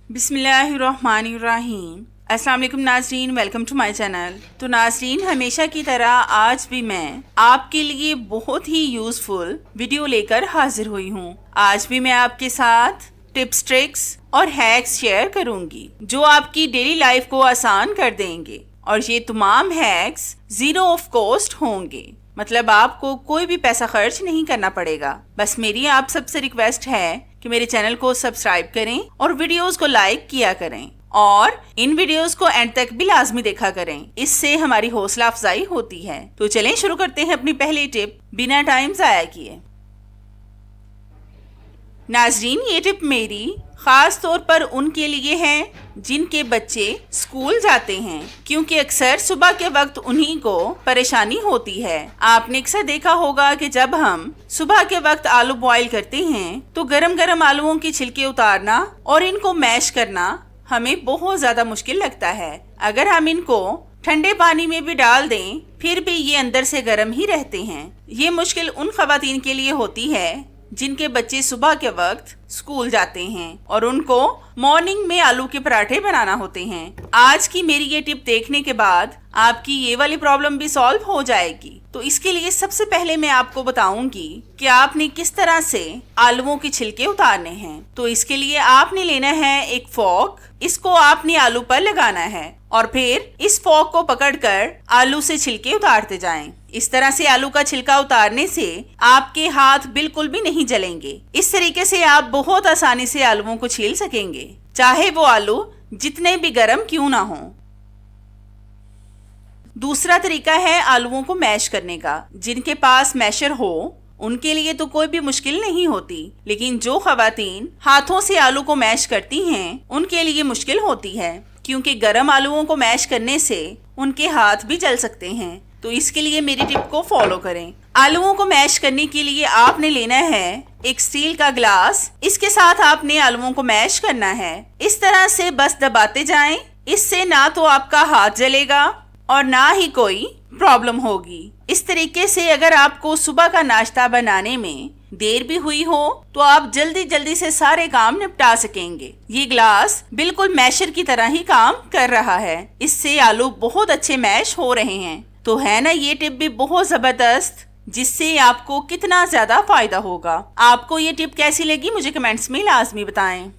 बिस्मिल्लाहिर्रहमानिर्रहीम। अस्सलाम वालेकुम नाज़रीन, वेलकम टू माय चैनल। तो नाज़रीन, हमेशा की तरह आज भी मैं आपके लिए बहुत ही यूज़फुल वीडियो लेकर हाजिर हुई हूँ। आज भी मैं आपके साथ टिप्स, ट्रिक्स और हैक्स शेयर करूँगी जो आपकी डेली लाइफ को आसान कर देंगे। और ये तमाम हैक्स ज़ीरो ऑफ कॉस्ट होंगे, मतलब आपको कोई भी पैसा खर्च नहीं करना पड़ेगा। बस मेरी आप सबसे रिक्वेस्ट है कि मेरे चैनल को सब्सक्राइब करें और वीडियोस को लाइक किया करें और इन वीडियोस को एंड तक भी लाजमी देखा करें, इससे हमारी हौसला अफजाई होती है। तो चलें शुरू करते हैं अपनी पहली टिप बिना टाइम ज़ाया किए। नाजरीन, ये टिप मेरी खास तौर पर उनके लिए है जिनके बच्चे स्कूल जाते हैं, क्योंकि अक्सर सुबह के वक्त उन्हीं को परेशानी होती है। आपने अक्सर देखा होगा कि जब हम सुबह के वक्त आलू बॉईल करते हैं तो गरम गरम आलूओं की छिलके उतारना और इनको मैश करना हमें बहुत ज्यादा मुश्किल लगता है। अगर हम इनको ठंडे पानी में भी डाल दें फिर भी ये अंदर से गर्म ही रहते हैं। ये मुश्किल उन खवातीन के लिए होती है जिनके बच्चे सुबह के वक्त स्कूल जाते हैं और उनको मॉर्निंग में आलू के पराठे बनाना होते हैं। आज की मेरी ये टिप देखने के बाद आपकी ये वाली प्रॉब्लम भी सॉल्व हो जाएगी। तो इसके लिए सबसे पहले मैं आपको बताऊंगी कि आपने किस तरह से आलूओं के छिलके उतारने हैं। तो इसके लिए आपने लेना है एक फोक, इसको आपने आलू पर लगाना है और फिर इस फोक को पकड़कर आलू से छिलके उतारते जाएं। इस तरह से आलू का छिलका उतारने से आपके हाथ बिल्कुल भी नहीं जलेंगे। इस तरीके से आप बहुत आसानी से आलूओं को छील सकेंगे, चाहे वो आलू जितने भी गर्म क्यों ना हो। दूसरा तरीका है आलूओं को मैश करने का। जिनके पास मैशर हो उनके लिए तो कोई भी मुश्किल नहीं होती, लेकिन जो खवातीन हाथों से आलू को मैश करती हैं उनके लिए मुश्किल होती है, क्योंकि गर्म आलूओं को मैश करने से उनके हाथ भी जल सकते हैं। तो इसके लिए मेरी टिप को फॉलो करें। आलूओं को मैश करने के लिए आपने लेना है एक स्टील का ग्लास, इसके साथ आपने आलूओं को मैश करना है। इस तरह से बस दबाते जाएं, इससे ना तो आपका हाथ जलेगा और ना ही कोई प्रॉब्लम होगी। इस तरीके से अगर आपको सुबह का नाश्ता बनाने में देर भी हुई हो तो आप जल्दी जल्दी से सारे काम निपटा सकेंगे। ये ग्लास बिल्कुल मैशर की तरह ही काम कर रहा है, इससे आलू बहुत अच्छे मैश हो रहे हैं। तो है ना ये टिप भी बहुत जबरदस्त, जिससे आपको कितना ज्यादा फायदा होगा। आपको ये टिप कैसी लगी मुझे कमेंट्स में लाजमी बताएं।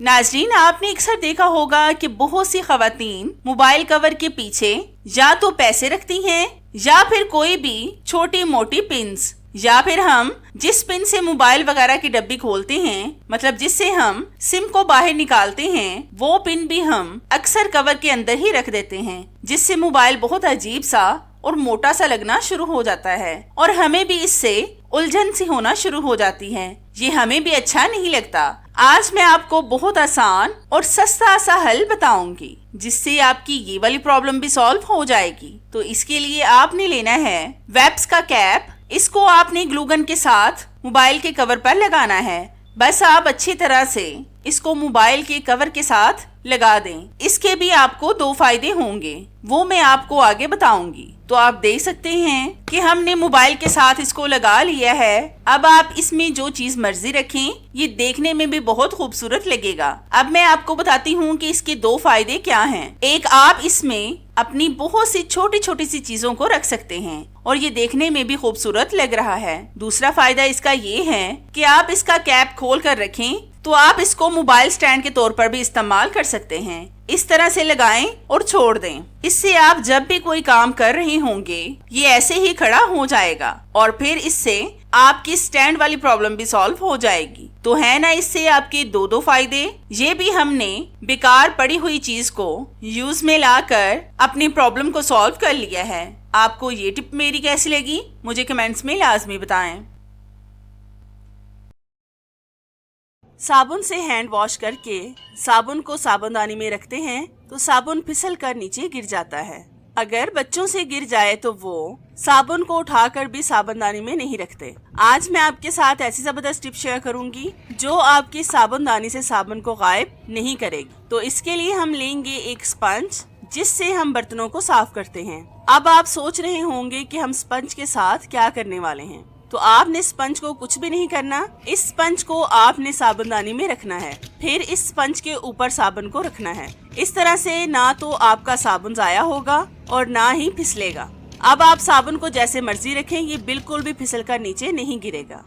नाजरीन, आपने अक्सर देखा होगा कि बहुत सी खवातीन मोबाइल कवर के पीछे या तो पैसे रखती हैं या फिर कोई भी छोटी मोटी पिन्स, या फिर हम जिस पिन से मोबाइल वगैरह की डब्बी खोलते हैं, मतलब जिससे हम सिम को बाहर निकालते हैं, वो पिन भी हम अक्सर कवर के अंदर ही रख देते हैं, जिससे मोबाइल बहुत अजीब सा और मोटा सा लगना शुरू हो जाता है और हमें भी इससे उलझन सी होना शुरू हो जाती है। ये हमें भी अच्छा नहीं लगता। आज मैं आपको बहुत आसान और सस्ता सा हल बताऊंगी जिससे आपकी ये वाली प्रॉब्लम भी सॉल्व हो जाएगी। तो इसके लिए आपने लेना है वेप्स का कैप। इसको आपने ग्लूगन के साथ मोबाइल के कवर पर लगाना है। बस आप अच्छी तरह से इसको मोबाइल के कवर के साथ लगा दें। इसके भी आपको दो फायदे होंगे, वो मैं आपको आगे बताऊंगी। तो आप देख सकते हैं कि हमने मोबाइल के साथ इसको लगा लिया है। अब आप इसमें जो चीज मर्जी रखें, ये देखने में भी बहुत खूबसूरत लगेगा। अब मैं आपको बताती हूँ कि इसके दो फायदे क्या हैं। एक, आप इसमें अपनी बहुत सी छोटी छोटी सी चीजों को रख सकते हैं और ये देखने में भी खूबसूरत लग रहा है। दूसरा फायदा इसका ये है कि आप इसका कैप खोल कर रखें तो आप इसको मोबाइल स्टैंड के तौर पर भी इस्तेमाल कर सकते हैं। इस तरह से लगाएं और छोड़ दें। इससे आप जब भी कोई काम कर रहे होंगे ये ऐसे ही खड़ा हो जाएगा और फिर इससे आपकी स्टैंड वाली प्रॉब्लम भी सॉल्व हो जाएगी। तो है ना इससे आपके दो फायदे। ये भी हमने बेकार पड़ी हुई चीज को यूज में लाकर अपनी प्रॉब्लम को सॉल्व कर लिया है। आपको ये टिप मेरी कैसी लगी मुझे कमेंट्स में लाजमी बताएं। साबुन से हैंड वॉश करके साबुन को साबुनदानी में रखते हैं तो साबुन फिसल कर नीचे गिर जाता है। अगर बच्चों से गिर जाए तो वो साबुन को उठाकर भी साबुनदानी में नहीं रखते। आज मैं आपके साथ ऐसी जबरदस्त टिप शेयर करूंगी जो आपकी साबुनदानी से साबुन को गायब नहीं करेगी। तो इसके लिए हम लेंगे एक स्पंज जिससे हम बर्तनों को साफ करते हैं। अब आप सोच रहे होंगे कि हम स्पंज के साथ क्या करने वाले हैं। तो आपने स्पंज को कुछ भी नहीं करना। इस स्पंज को आपने साबुनदानी में रखना है, फिर इस स्पंज के ऊपर साबुन को रखना है। इस तरह से ना तो आपका साबुन जाया होगा और ना ही फिसलेगा। अब आप साबुन को जैसे मर्जी रखें, ये बिल्कुल भी फिसल कर नीचे नहीं गिरेगा।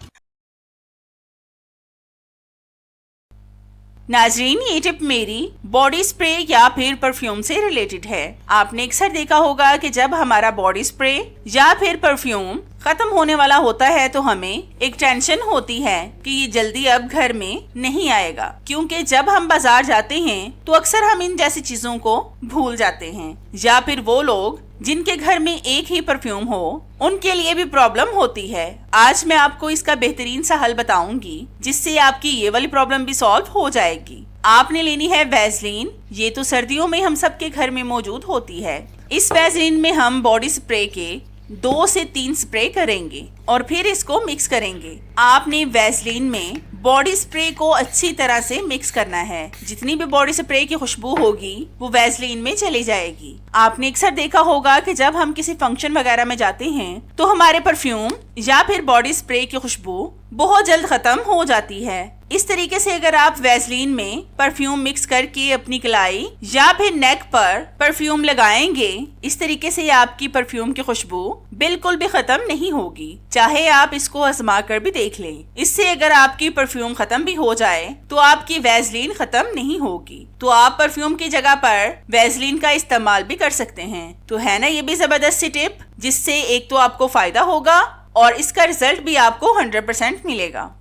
नाजरीन, ये टिप मेरी बॉडी स्प्रे या फिर परफ्यूम से रिलेटेड है। आपने अक्सर देखा होगा कि जब हमारा बॉडी स्प्रे या फिर परफ्यूम खत्म होने वाला होता है तो हमें एक टेंशन होती है कि ये जल्दी अब घर में नहीं आएगा, क्योंकि जब हम बाजार जाते हैं तो अक्सर हम इन जैसी चीजों को भूल जाते हैं, या फिर वो लोग जिनके घर में एक ही परफ्यूम हो उनके लिए भी प्रॉब्लम होती है। आज मैं आपको इसका बेहतरीन सा हल बताऊंगी जिससे आपकी ये वाली प्रॉब्लम भी सॉल्व हो जाएगी। आपने लेनी है वैसलीन। ये तो सर्दियों में हम सबके घर में मौजूद होती है। इस वैसलीन में हम बॉडी स्प्रे के 2 से 3 स्प्रे करेंगे और फिर इसको मिक्स करेंगे। आपने वैसलीन में बॉडी स्प्रे को अच्छी तरह से मिक्स करना है। जितनी भी बॉडी स्प्रे की खुशबू होगी वो वैसलीन में चली जाएगी। आपने अक्सर देखा होगा कि जब हम किसी फंक्शन वगैरह में जाते हैं तो हमारे परफ्यूम या फिर बॉडी स्प्रे की खुशबू बहुत जल्द खत्म हो जाती है। इस तरीके से अगर आप वैसलीन में परफ्यूम मिक्स करके अपनी कलाई या फिर नेक पर परफ्यूम लगाएंगे, इस तरीके से आपकी परफ्यूम की खुशबू बिल्कुल भी खत्म नहीं होगी। चाहे आप इसको आजमा कर भी देख लें। इससे अगर आपकी परफ्यूम खत्म भी हो जाए तो आपकी वैसलीन खत्म नहीं होगी। तो आप परफ्यूम की जगह पर वैसलीन का इस्तेमाल भी कर सकते हैं। तो है ना ये भी जबरदस्त सी टिप, जिससे एक तो आपको फायदा होगा और इसका रिजल्ट भी आपको 100% मिलेगा।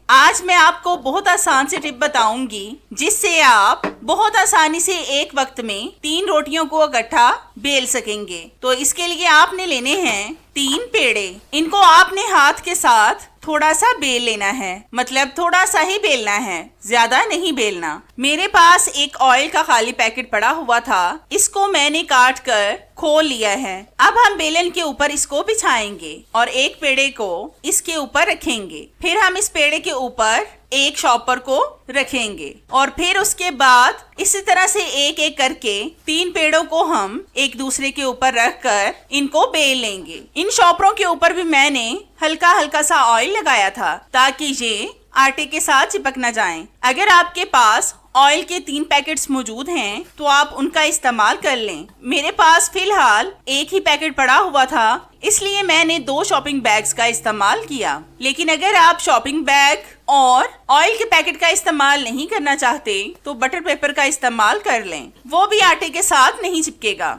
आज मैं आपको बहुत आसान सी टिप बताऊंगी जिससे आप बहुत आसानी से एक वक्त में 3 रोटियों को इकट्ठा बेल सकेंगे। तो इसके लिए आपने लेने हैं 3 पेड़े। इनको आपने हाथ के साथ थोड़ा सा बेल लेना है, मतलब थोड़ा सा ही बेलना है, ज्यादा नहीं बेलना। मेरे पास एक ऑयल का खाली पैकेट पड़ा हुआ था, इसको मैंने काट कर खोल लिया है। अब हम बेलन के ऊपर इसको बिछाएंगे और एक पेड़े को इसके ऊपर रखेंगे। फिर हम इस पेड़े के ऊपर एक शॉपर को रखेंगे और फिर उसके बाद इसी तरह से एक एक करके 3 पेड़ों को हम एक दूसरे के ऊपर रख कर इनको बेल लेंगे। इन शॉपरों के ऊपर भी मैंने हल्का हल्का सा ऑयल लगाया था ताकि ये आटे के साथ चिपक न जाएं। अगर आपके पास ऑयल के 3 पैकेट्स मौजूद हैं तो आप उनका इस्तेमाल कर लें। मेरे पास फिलहाल एक ही पैकेट पड़ा हुआ था, इसलिए मैंने 2 शॉपिंग बैग्स का इस्तेमाल किया। लेकिन अगर आप शॉपिंग बैग और ऑयल के पैकेट का इस्तेमाल नहीं करना चाहते तो बटर पेपर का इस्तेमाल कर लें, वो भी आटे के साथ नहीं चिपकेगा।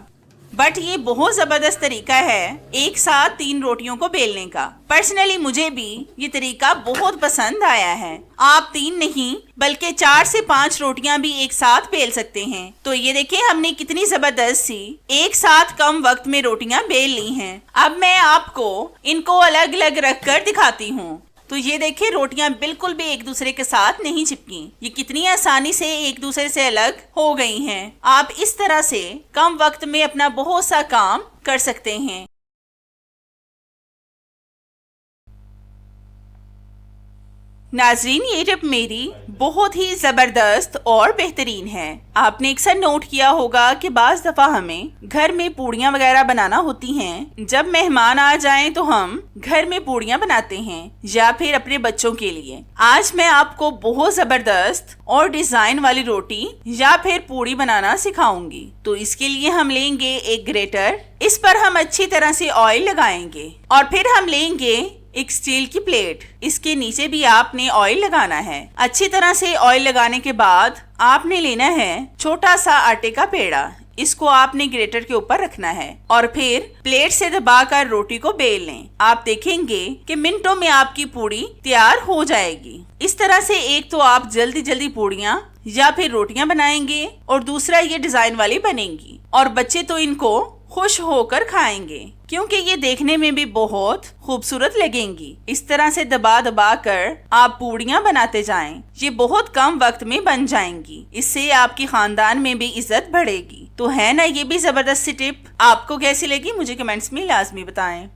बट ये बहुत जबरदस्त तरीका है एक साथ 3 रोटियों को बेलने का। पर्सनली मुझे भी ये तरीका बहुत पसंद आया है। आप 3 नहीं बल्कि 4 से 5 रोटियां भी एक साथ बेल सकते हैं। तो ये देखिए हमने कितनी जबरदस्त सी एक साथ कम वक्त में रोटियां बेल ली हैं। अब मैं आपको इनको अलग अलग रख कर दिखाती हूँ। तो ये देखिए रोटियां बिल्कुल भी एक दूसरे के साथ नहीं चिपकी। ये कितनी आसानी से एक दूसरे से अलग हो गई हैं। आप इस तरह से कम वक्त में अपना बहुत सा काम कर सकते हैं। नाजरीन, ये टिप मेरी बहुत ही जबरदस्त और बेहतरीन है। आपने अक्सर नोट किया होगा कि बाज दफा हमें घर में पूड़ियाँ वगैरह बनाना होती हैं। जब मेहमान आ जाएं तो हम घर में पूड़ियाँ बनाते हैं या फिर अपने बच्चों के लिए। आज मैं आपको बहुत जबरदस्त और डिजाइन वाली रोटी या फिर पूड़ी बनाना सिखाऊंगी। तो इसके लिए हम लेंगे एक ग्रेटर, इस पर हम अच्छी तरह से ऑयल लगाएंगे और फिर हम लेंगे एक स्टील की प्लेट। इसके नीचे भी आपने ऑयल लगाना है। अच्छी तरह से ऑयल लगाने के बाद आपने लेना है छोटा सा आटे का पेड़ा। इसको आपने ग्रेटर के ऊपर रखना है और फिर प्लेट से दबाकर रोटी को बेल लें। आप देखेंगे कि मिनटों में आपकी पूड़ी तैयार हो जाएगी। इस तरह से एक तो आप जल्दी जल्दी पूड़ियाँ या फिर रोटियां बनाएंगे और दूसरा ये डिजाइन वाली बनेंगी और बच्चे तो इनको खुश होकर खाएंगे क्योंकि ये देखने में भी बहुत खूबसूरत लगेंगी। इस तरह से दबा दबा कर आप पूड़ियाँ बनाते जाएं। ये बहुत कम वक्त में बन जाएंगी। इससे आपकी खानदान में भी इज्जत बढ़ेगी। तो है ना ये भी जबरदस्त टिप। आपको कैसी लगी मुझे कमेंट्स में लाजमी बताएं।